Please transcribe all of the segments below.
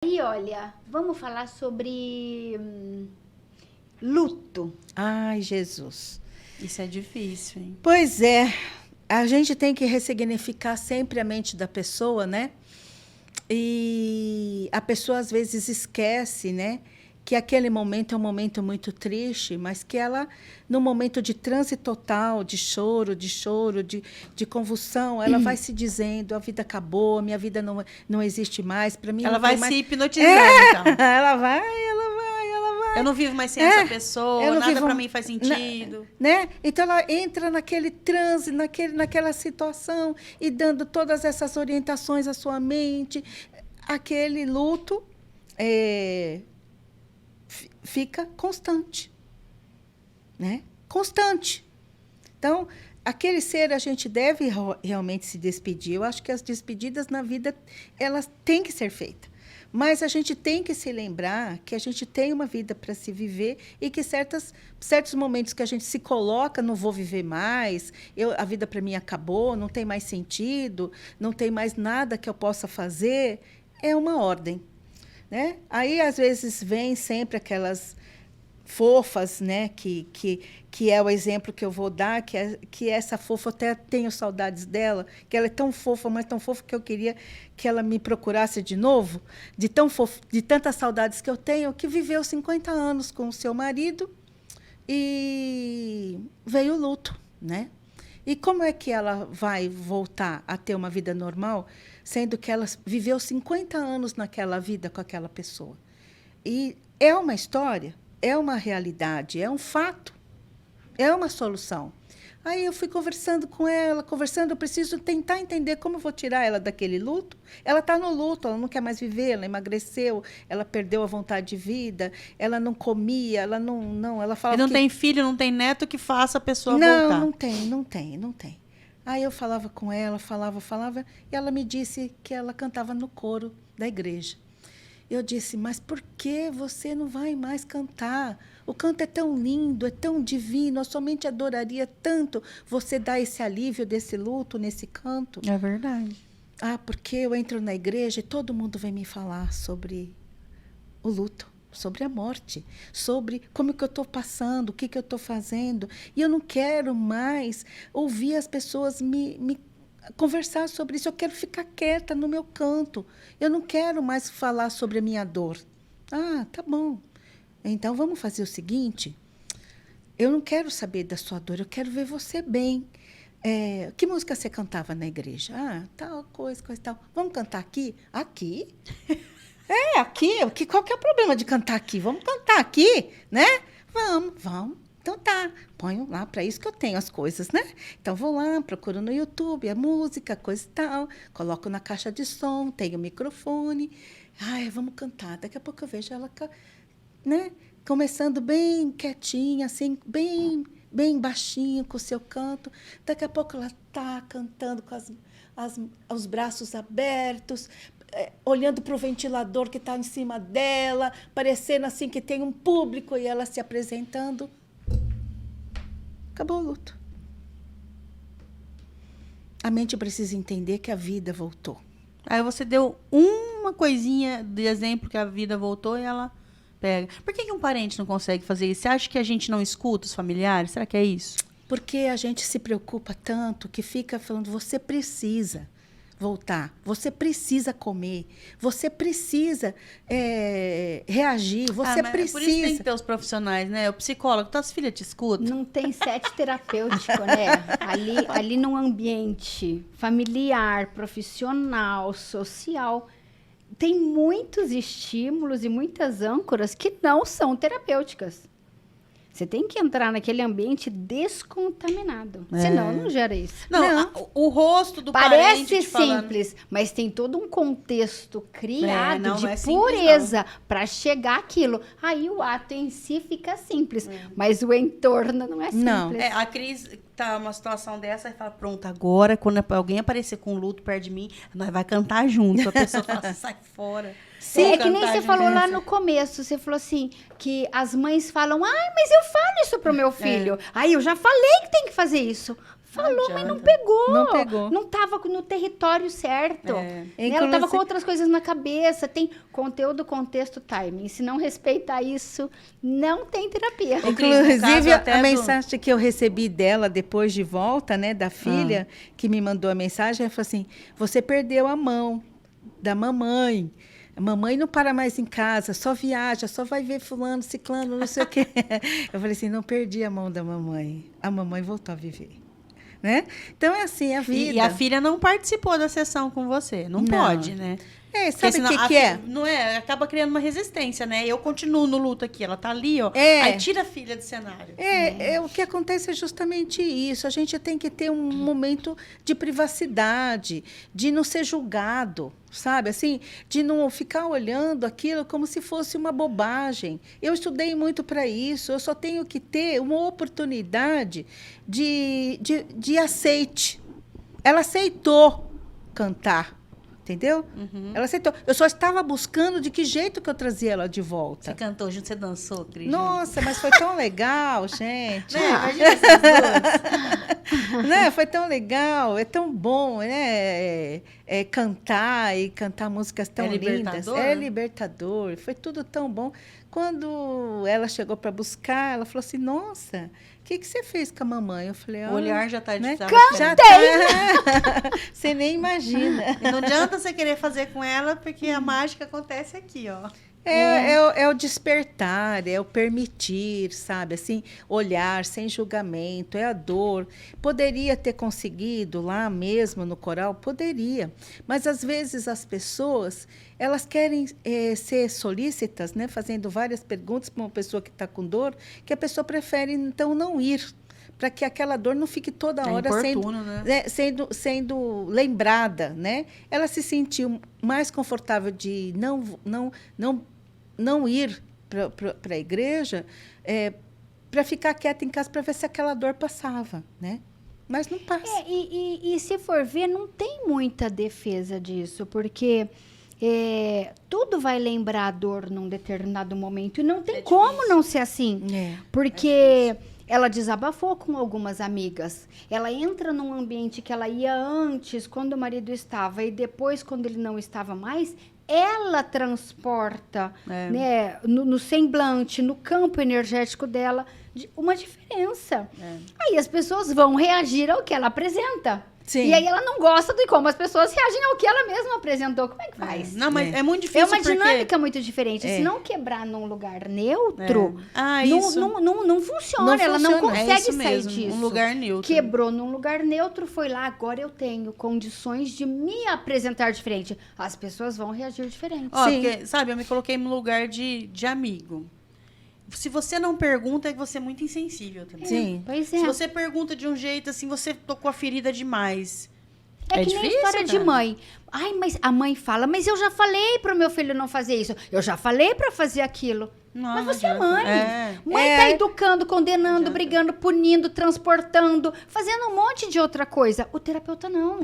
E olha, vamos falar sobre luto. Ai, Jesus. Isso é difícil, hein? Pois é, a gente tem que ressignificar sempre a mente da pessoa, né? E a pessoa às vezes esquece, né? Que aquele momento é um momento muito triste, mas que ela, no momento de transe total, de choro, de convulsão, ela vai se dizendo: a vida acabou, minha vida não existe mais, para mim Ela não vai tem mais. se hipnotizando, então. Ela vai. Eu não vivo mais sem essa pessoa, nada para mim faz sentido. Né? Então, ela entra naquele transe, naquela situação, e dando todas essas orientações à sua mente. Aquele luto fica constante. Né? Constante. Então, aquele ser, a gente deve realmente se despedir. Eu acho que as despedidas na vida, elas têm que ser feitas. Mas a gente tem que se lembrar que a gente tem uma vida para se viver e que certos momentos que a gente se coloca, não vou viver mais, a vida para mim acabou, não tem mais sentido, não tem mais nada que eu possa fazer, é uma ordem. Né? Aí, às vezes, vem sempre aquelas fofas, né? que é o exemplo que eu vou dar, que essa fofa, eu até tenho saudades dela, que ela é tão fofa, mas tão fofa que eu queria que ela me procurasse de novo, de tantas saudades que eu tenho, que viveu 50 anos com o seu marido e veio o luto, né? E como é que ela vai voltar a ter uma vida normal, sendo que ela viveu 50 anos naquela vida com aquela pessoa? E é uma história, é uma realidade, é um fato, é uma solução. Aí eu fui conversando com ela, eu preciso tentar entender como eu vou tirar ela daquele luto. Ela está no luto, ela não quer mais viver, ela emagreceu, ela perdeu a vontade de vida, ela não comia, ela ela fala E não tem filho, não tem neto que faça a pessoa voltar. Não tem. Aí eu falava com ela, falava, e ela me disse que ela cantava no coro da igreja. Eu disse: mas por que você não vai mais cantar? O canto é tão lindo, é tão divino, eu somente adoraria tanto você dar esse alívio desse luto nesse canto. É verdade. Ah, porque eu entro na igreja e todo mundo vem me falar sobre o luto, sobre a morte, sobre como que eu estou passando, o que eu estou fazendo. E eu não quero mais ouvir as pessoas me conversar sobre isso. Eu quero ficar quieta no meu canto. Eu não quero mais falar sobre a minha dor. Ah, tá bom. Então, vamos fazer o seguinte. Eu não quero saber da sua dor, eu quero ver você bem. Que música você cantava na igreja? Ah, tal coisa tal. Vamos cantar aqui? Aqui? Aqui. Qual que é o problema de cantar aqui? Vamos cantar aqui, né? Vamos. Então tá, ponho lá, para isso que eu tenho as coisas, né? Então vou lá, procuro no YouTube a música, coisa e tal, coloco na caixa de som, tenho o microfone. Ai, vamos cantar. Daqui a pouco eu vejo ela, né? Começando bem quietinha, assim, bem baixinho com o seu canto. Daqui a pouco ela tá cantando com os braços abertos, olhando para o ventilador que está em cima dela, parecendo assim que tem um público e ela se apresentando. Acabou o luto. A mente precisa entender que a vida voltou. Aí você deu uma coisinha de exemplo que a vida voltou e ela pega. Por que um parente não consegue fazer isso? Você acha que a gente não escuta os familiares? Será que é isso? Porque a gente se preocupa tanto que fica falando: você precisa voltar, você precisa comer, você precisa reagir, você precisa. Por isso tem que ter os profissionais, né? O psicólogo, tuas filhas te escutam? Não tem set terapêutico, né? Ali num ambiente familiar, profissional, social, tem muitos estímulos e muitas âncoras que não são terapêuticas. Você tem que entrar naquele ambiente descontaminado. Senão, não gera isso. Não. O rosto do parece parente simples, mas tem todo um contexto criado de é pureza para chegar aquilo. Aí o ato em si fica simples, mas o entorno não é simples. Não. A Cris tá numa situação dessa e fala: pronto, agora quando alguém aparecer com luto perto de mim, nós vai cantar junto. A pessoa fala assim: sai fora. Sim, é que nem você falou lá no começo. Você falou assim, que as mães falam: ai, mas eu falo isso pro meu filho. Aí eu já falei que tem que fazer isso. Falou, mas não pegou. Não pegou. Não estava no território certo. Ela estava com Inclusive- outras coisas na cabeça. Tem conteúdo, contexto, timing. Se não respeitar isso, não tem terapia. Cris, no Inclusive, caso até a do- mensagem que eu recebi dela depois de volta, né, da filha, que me mandou a mensagem, ela falou assim: você perdeu a mão da mamãe. A mamãe não para mais em casa, só viaja, só vai ver fulano, ciclano, não sei o quê. Eu falei assim, não perdi a mão da mamãe. A mamãe voltou a viver. Né? Então, é assim, a vida. E a filha não participou da sessão com você. Não, Não. pode, né? É, Porque sabe o senão que é? Não é? Acaba criando uma resistência, né? Eu continuo no luto aqui, ela tá ali, ó. É. Aí tira a filha do cenário. O que acontece é justamente isso. A gente tem que ter um momento de privacidade, de não ser julgado, sabe? Assim, de não ficar olhando aquilo como se fosse uma bobagem. Eu estudei muito para isso. Eu só tenho que ter uma oportunidade de aceite. Ela aceitou cantar. Entendeu? Ela aceitou. Eu só estava buscando de que jeito que eu trazia ela de volta. Você cantou junto, você dançou, Cris? Nossa, mas foi tão legal, gente. Né? Imagina essas duas. Né? Foi tão legal, é tão bom, né? Cantar e cantar músicas tão lindas. libertador, É né? libertador, foi tudo tão bom. Quando ela chegou para buscar, ela falou assim: nossa, o que você fez com a mamãe? Eu falei: O olhar já tá né? diferente. Já tá. Você nem imagina. E não adianta você querer fazer com ela, porque a mágica acontece aqui, ó. É o despertar, é o permitir, sabe? Assim, olhar sem julgamento, é a dor. Poderia ter conseguido lá mesmo no coral? Poderia. Mas, às vezes, as pessoas, elas querem ser solícitas, né? Fazendo várias perguntas para uma pessoa que está com dor, que a pessoa prefere, então, não ir, para que aquela dor não fique toda hora importuno, né? sendo lembrada, né? Ela se sentiu mais confortável de não ir para a igreja, para ficar quieta em casa para ver se aquela dor passava, né? Mas não passa. E se for ver, não tem muita defesa disso, porque tudo vai lembrar a dor num determinado momento e não tem como não ser assim. Porque ela desabafou com algumas amigas. Ela entra num ambiente que ela ia antes, quando o marido estava, e depois, quando ele não estava mais, ela transporta, né, no semblante, no campo energético dela, uma diferença. Aí as pessoas vão reagir ao que ela apresenta. Sim. E aí ela não gosta de como as pessoas reagem ao que ela mesma apresentou. Como é que faz? Não, mas é muito difícil É uma porque... dinâmica muito diferente. Se não quebrar num lugar neutro, isso. não funciona. Ela não funciona. consegue isso sair mesmo, disso. um lugar neutro. Quebrou num lugar neutro, foi lá, agora eu tenho condições de me apresentar diferente. As pessoas vão reagir diferente. Ó, Sim. porque, sabe, eu me coloquei no lugar de amigo. Se você não pergunta, é que você é muito insensível também. Sim. Pois é. Se você pergunta de um jeito assim, você tocou a ferida demais. É que nem difícil, história de cara. mãe. Ai, mas a mãe fala, mas eu já falei pro meu filho não fazer isso. Eu já falei pra fazer aquilo. Não, Mas não você é adianta. mãe. É. Mãe tá educando, condenando, brigando, punindo, transportando, fazendo um monte de outra coisa. O terapeuta não.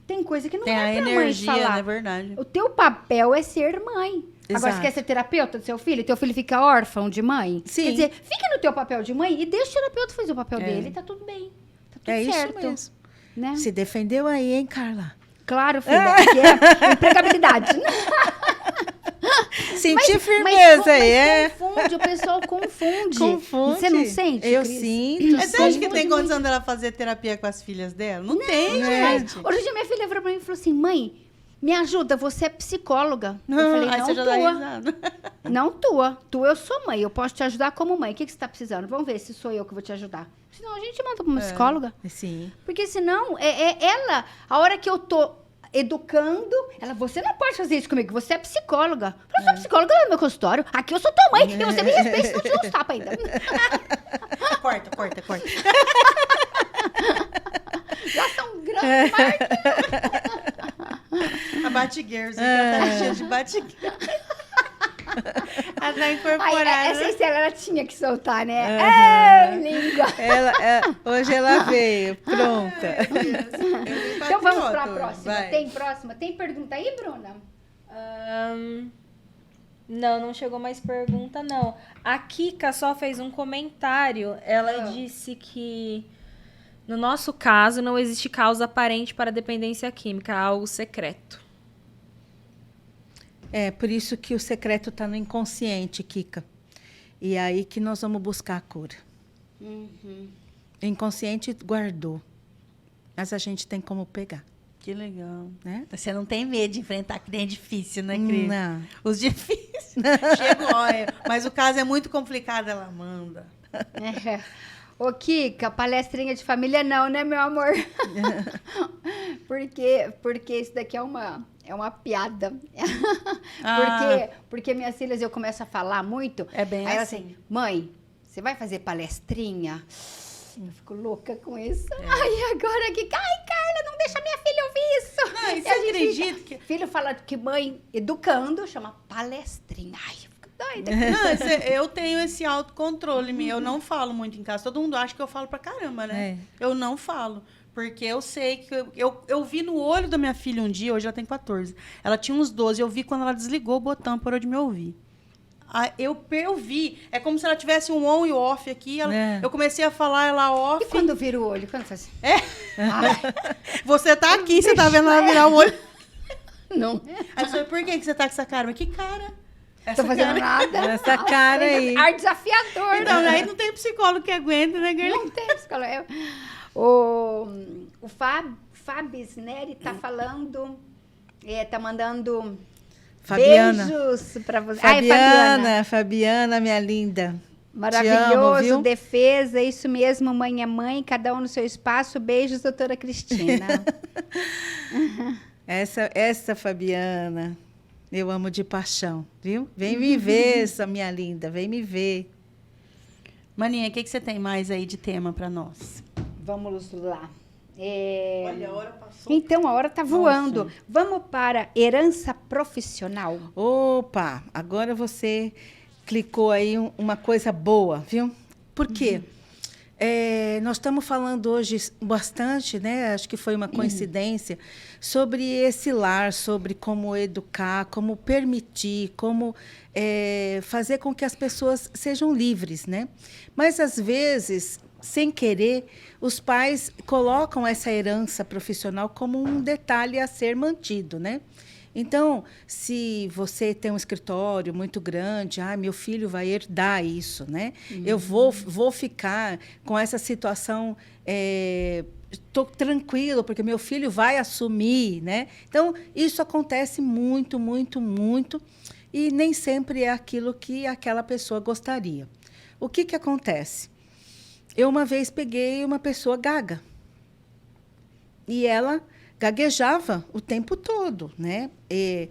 Tem coisa que não Tem a é pra energia, mãe falar. é verdade. O teu papel é ser mãe. Agora, Exato. você quer ser terapeuta do seu filho? Teu filho fica órfão de mãe? Sim. Quer dizer, fica no teu papel de mãe e deixa o terapeuta fazer o papel dele. E tá tudo bem. Tá tudo É certo. isso mesmo. Né? Se defendeu aí, hein, Carla? Claro, filha. Que é empregabilidade. Senti firmeza aí, confunde, o pessoal confunde. Confunde. Você não sente, Eu Cris? sinto. Mas você acha que tem condição dela fazer terapia com as filhas dela? Não tem, gente. Hoje dia minha filha virou pra mim e falou assim, mãe, me ajuda, você é psicóloga. Eu falei, Aí não você já dá tua. risada. Não tua. Tu, eu sou mãe, eu posso te ajudar como mãe. O que você tá precisando? Vamos ver se sou eu que vou te ajudar. Senão a gente manda pra uma psicóloga. Sim. Porque senão, ela, a hora que eu tô educando, ela, você não pode fazer isso comigo, você é psicóloga. Eu sou psicóloga lá no meu consultório. Aqui eu sou tua mãe e você me respeita, senão eu te dou uns tapas ainda. Corta. Já são grandes marcas. A Batgirl, você tá cheia de Batgirl. Ela tá incorporada. Essa Estela, ela tinha que soltar, né? Língua. Hoje ela veio, pronta. Então vamos para a próxima. Tem próxima? Tem pergunta aí, Bruna? Não chegou mais pergunta, não. A Kika só fez um comentário. Ela disse que No nosso caso, não existe causa aparente para dependência química, há algo secreto. É, por isso que o secreto está no inconsciente, Kika. E é aí que nós vamos buscar a cura. O inconsciente guardou, mas a gente tem como pegar. Que legal. Né? Você não tem medo de enfrentar que nem é difícil, né, Cris? Não. Os difíceis. Chegou, olha. Mas o caso é muito complicado, ela manda. Ô, Kika, palestrinha de família não, né, meu amor? porque isso daqui é uma piada. Porque minhas filhas, eu começo a falar muito. É bem aí assim. Ela assim, mãe, você vai fazer palestrinha? Eu fico louca com isso. Ai, agora que... Ai, Carla, não deixa minha filha ouvir isso. Não, e E você a gente acredita fica- que... Filho fala que mãe, educando, chama palestrinha. Ai, eu fico doida. Não, eu tenho esse autocontrole meu. Eu não falo muito em casa. Todo mundo acha que eu falo pra caramba, né? Eu não falo. Porque eu sei que... Eu vi no olho da minha filha um dia, hoje ela tem 14. Ela tinha uns 12. Eu vi quando ela desligou o botão, parou de me ouvir. Eu vi. É como se ela tivesse um on e off aqui. Eu comecei a falar, ela off. E quando vira o olho? Quando faz assim? Você tá aqui, você tá vendo ela virar o olho. Não. Aí você, por que você tá com essa cara? Mas que cara? Tô fazendo nada. Essa cara aí. Ar desafiador. Então, né? aí não tem psicólogo que aguenta, né, Gerli? Não tem psicólogo. O Fabis Neri tá falando, tá mandando Fabiana. beijos pra você. Ai, Fabiana. Fabiana, minha linda. Maravilhoso, Te amo, viu? defesa, isso mesmo, mãe é mãe, cada um no seu espaço. Beijos, doutora Cristina. Essa Fabiana, eu amo de paixão, viu? Vem me ver, essa minha linda, vem me ver. Maninha, o que você tem mais aí de tema pra nós? Vamos lá. Olha, a hora passou. Então, a hora tá voando. Nossa. Vamos para herança profissional. Opa, agora você clicou aí uma coisa boa, viu? Por quê? Nós estamos falando hoje bastante, né? Acho que foi uma coincidência, sobre esse lar, sobre como educar, como permitir, como fazer com que as pessoas sejam livres, né? Mas, às vezes, sem querer, os pais colocam essa herança profissional como um detalhe a ser mantido, né? Então, se você tem um escritório muito grande, meu filho vai herdar isso, né? Eu vou ficar com essa situação, estou tranquilo, porque meu filho vai assumir, né? Então, isso acontece muito, muito, muito, e nem sempre é aquilo que aquela pessoa gostaria. O que acontece? Eu, uma vez, peguei uma pessoa gaga, e ela gaguejava o tempo todo, né? E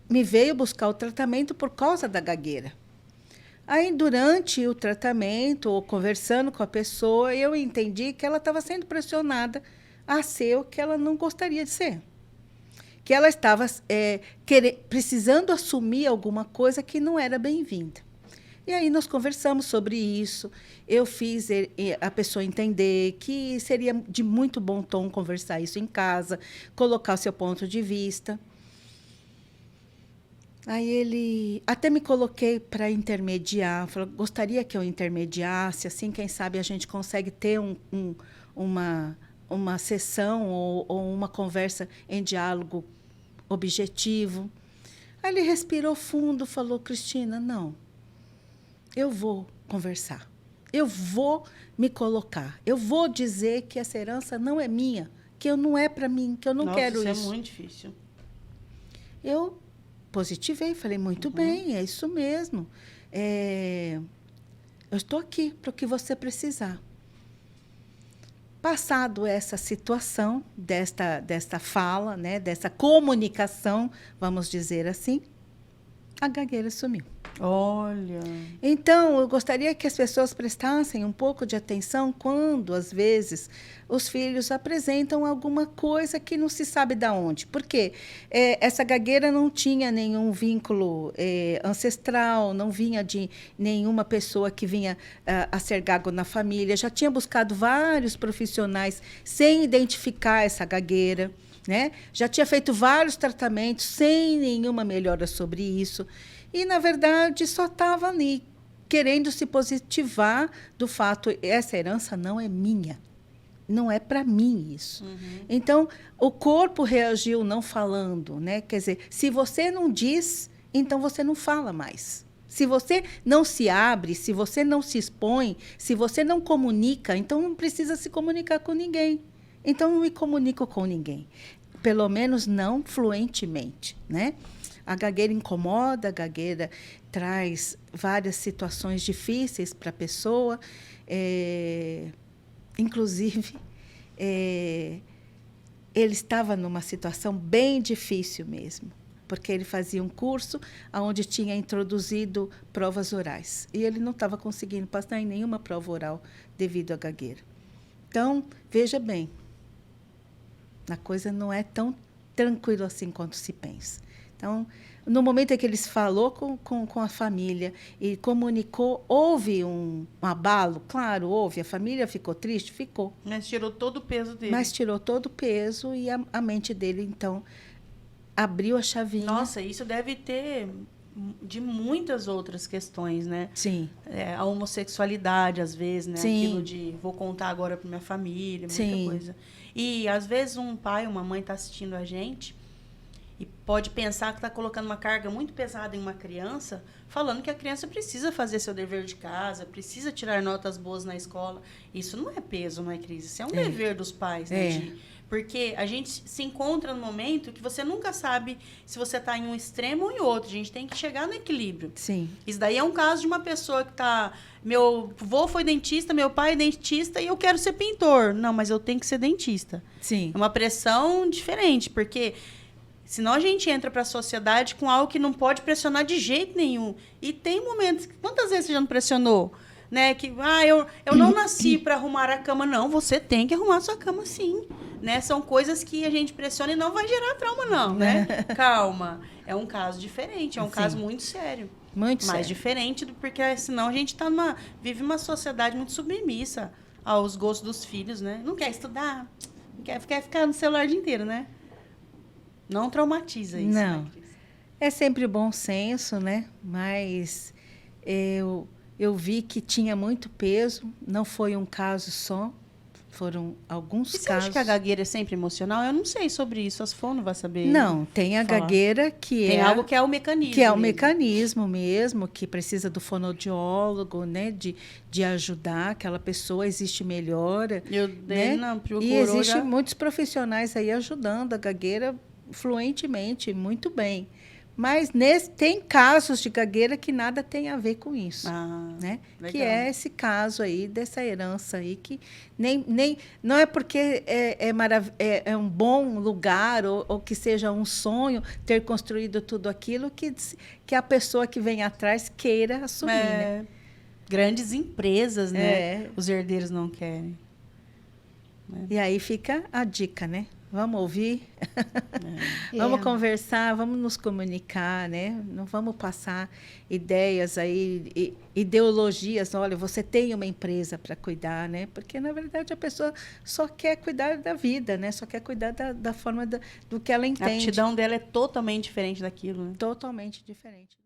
me veio buscar o tratamento por causa da gagueira. Aí, durante o tratamento, ou conversando com a pessoa, eu entendi que ela estava sendo pressionada a ser o que ela não gostaria de ser. Que ela estava precisando assumir alguma coisa que não era bem-vinda. E aí nós conversamos sobre isso. Eu fiz a pessoa entender que seria de muito bom tom conversar isso em casa, colocar o seu ponto de vista. Aí ele até me coloquei para intermediar. Falou, gostaria que eu intermediasse, assim, quem sabe a gente consegue ter uma sessão ou uma conversa em diálogo objetivo. Aí ele respirou fundo, falou, Cristina, não. Eu vou conversar, eu vou me colocar, eu vou dizer que essa herança não é minha, que não é para mim, que eu não quero isso. Isso é muito difícil. Eu positivei, falei, muito bem, é isso mesmo. Eu estou aqui para o que você precisar. Passado essa situação, desta fala, né, dessa comunicação, vamos dizer assim, a gagueira sumiu. Olha. Então, eu gostaria que as pessoas prestassem um pouco de atenção quando, às vezes, os filhos apresentam alguma coisa que não se sabe de onde. Por quê? Essa gagueira não tinha nenhum vínculo ancestral, não vinha de nenhuma pessoa que vinha a ser gago na família. Já tinha buscado vários profissionais sem identificar essa gagueira, né? Já tinha feito vários tratamentos sem nenhuma melhora sobre isso. E, na verdade, só estava ali, querendo se positivar do fato, essa herança não é minha. não é para mim isso. Então, o corpo reagiu não falando, né? Quer dizer, se você não diz, então você não fala mais. Se você não se abre, se você não se expõe, se você não comunica, então não precisa se comunicar com ninguém. Então, não me comunico com ninguém. Pelo menos não fluentemente, né? A gagueira incomoda, a gagueira traz várias situações difíceis para a pessoa. Inclusive, ele estava numa situação bem difícil mesmo, porque ele fazia um curso onde tinha introduzido provas orais. E ele não estava conseguindo passar em nenhuma prova oral devido à gagueira. Então, veja bem, a coisa não é tão tranquila assim quanto se pensa. Então, no momento em que ele falou com a família e comunicou, houve um abalo, claro, houve. A família ficou triste? Ficou. Mas tirou todo o peso dele. Mas tirou todo o peso e a mente dele, então, abriu a chavinha. Nossa, isso deve ter de muitas outras questões, né? Sim. A homossexualidade, às vezes, né? Sim. Aquilo de vou contar agora para minha família, muita Sim. coisa. E, às vezes, um pai, uma mãe está assistindo a gente e pode pensar que está colocando uma carga muito pesada em uma criança, falando que a criança precisa fazer seu dever de casa, precisa tirar notas boas na escola. Isso não é peso, não é, Cris? Isso é um dever dos pais, né? Porque a gente se encontra no momento que você nunca sabe se você está em um extremo ou em outro. A gente tem que chegar no equilíbrio. Sim. Isso daí é um caso de uma pessoa que está... Meu avô foi dentista, meu pai é dentista e eu quero ser pintor. Não, mas eu tenho que ser dentista. Sim. É uma pressão diferente, porque senão a gente entra para a sociedade com algo que não pode pressionar de jeito nenhum. E tem momentos... Quantas vezes você já não pressionou? Né? Que, eu não nasci para arrumar a cama. Não, você tem que arrumar a sua cama, sim. Né? São coisas que a gente pressiona e não vai gerar trauma, não, né? Calma. É um caso diferente, é um caso muito sério. Muito mais sério. Diferente, porque senão a gente vive uma sociedade muito submissa aos gostos dos filhos, né? Não quer estudar, quer ficar no celular o dia inteiro, né? Não traumatiza isso. Não. Né, Cris? É sempre bom senso, né? Mas eu vi que tinha muito peso, não foi um caso só, foram alguns E você casos. acha que a gagueira é sempre emocional? Eu não sei sobre isso, as FON não vai saber. Não, tem a falar. gagueira que Tem é... algo que é o mecanismo. Que é o mesmo. mecanismo mesmo, que precisa do fonoaudiólogo, né? De ajudar aquela pessoa, existe melhora. Né? Não procurou E existem já... muitos profissionais aí ajudando a gagueira fluentemente, muito bem. Mas tem casos de gagueira que nada tem a ver com isso. Né? Que é esse caso aí, dessa herança aí, que nem não é porque é um bom lugar ou que seja um sonho ter construído tudo aquilo que a pessoa que vem atrás queira assumir. Né? Grandes empresas, né? Os herdeiros não querem. E aí fica a dica, né? Vamos ouvir, vamos conversar, vamos nos comunicar, né? Não vamos passar ideias aí, ideologias. Olha, você tem uma empresa para cuidar, né? Porque, na verdade, a pessoa só quer cuidar da vida, né? Só quer cuidar da forma do que ela entende. A aptidão dela é totalmente diferente daquilo, né? Totalmente diferente.